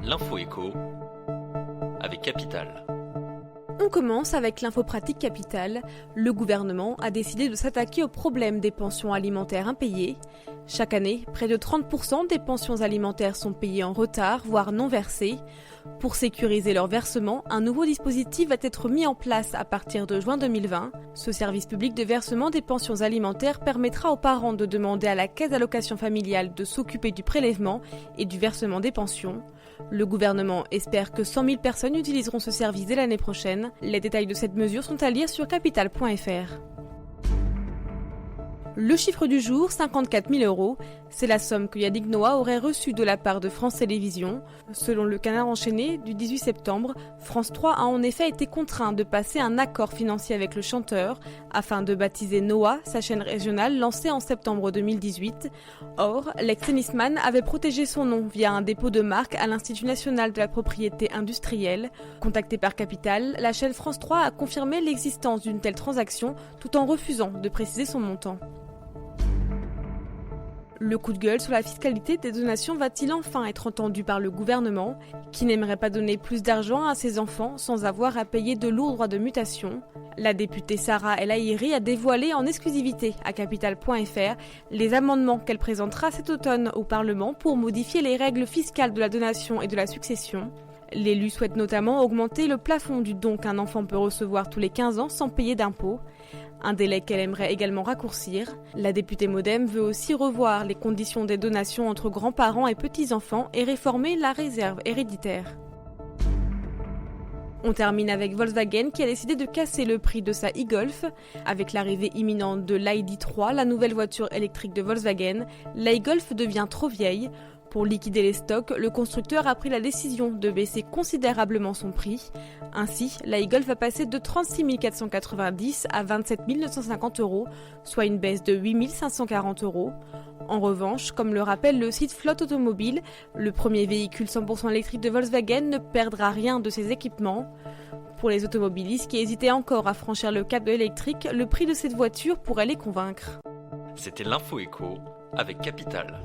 L'info écho avec Capital. On commence avec l'info pratique Capital. Le gouvernement a décidé de s'attaquer au problème des pensions alimentaires impayées. Chaque année, près de 30% des pensions alimentaires sont payées en retard, voire non versées. Pour sécuriser leur versement, un nouveau dispositif va être mis en place à partir de juin 2020. Ce service public de versement des pensions alimentaires permettra aux parents de demander à la Caisse d'allocation familiale de s'occuper du prélèvement et du versement des pensions. Le gouvernement espère que 100 000 personnes utiliseront ce service dès l'année prochaine. Les détails de cette mesure sont à lire sur capital.fr. Le chiffre du jour, 54 000 €, c'est la somme que Yannick Noah aurait reçue de la part de France Télévisions. Selon le Canard enchaîné du 18 septembre, France 3 a en effet été contraint de passer un accord financier avec le chanteur afin de baptiser Noah, sa chaîne régionale lancée en septembre 2018. Or, l'ex-tennisman avait protégé son nom via un dépôt de marque à l'Institut national de la propriété industrielle. Contactée par Capital, la chaîne France 3 a confirmé l'existence d'une telle transaction tout en refusant de préciser son montant. Le coup de gueule sur la fiscalité des donations va-t-il enfin être entendu par le gouvernement, qui n'aimerait pas donner plus d'argent à ses enfants sans avoir à payer de lourds droits de mutation? La députée Sarah El Haïry a dévoilé en exclusivité à Capital.fr les amendements qu'elle présentera cet automne au Parlement pour modifier les règles fiscales de la donation et de la succession. L'élu souhaite notamment augmenter le plafond du don qu'un enfant peut recevoir tous les 15 ans sans payer d'impôts. Un délai qu'elle aimerait également raccourcir. La députée Modem veut aussi revoir les conditions des donations entre grands-parents et petits-enfants et réformer la réserve héréditaire. On termine avec Volkswagen qui a décidé de casser le prix de sa e-Golf. Avec l'arrivée imminente de l'ID3, la nouvelle voiture électrique de Volkswagen, la e-Golf devient trop vieille. Pour liquider les stocks, le constructeur a pris la décision de baisser considérablement son prix. Ainsi, la e-Golf va passer de 36 490 à 27 950 €, soit une baisse de 8 540 €. En revanche, comme le rappelle le site Flotte Automobile, le premier véhicule 100% électrique de Volkswagen ne perdra rien de ses équipements. Pour les automobilistes qui hésitaient encore à franchir le cap de l'électrique, le prix de cette voiture pourrait les convaincre. C'était l'info écho avec Capital.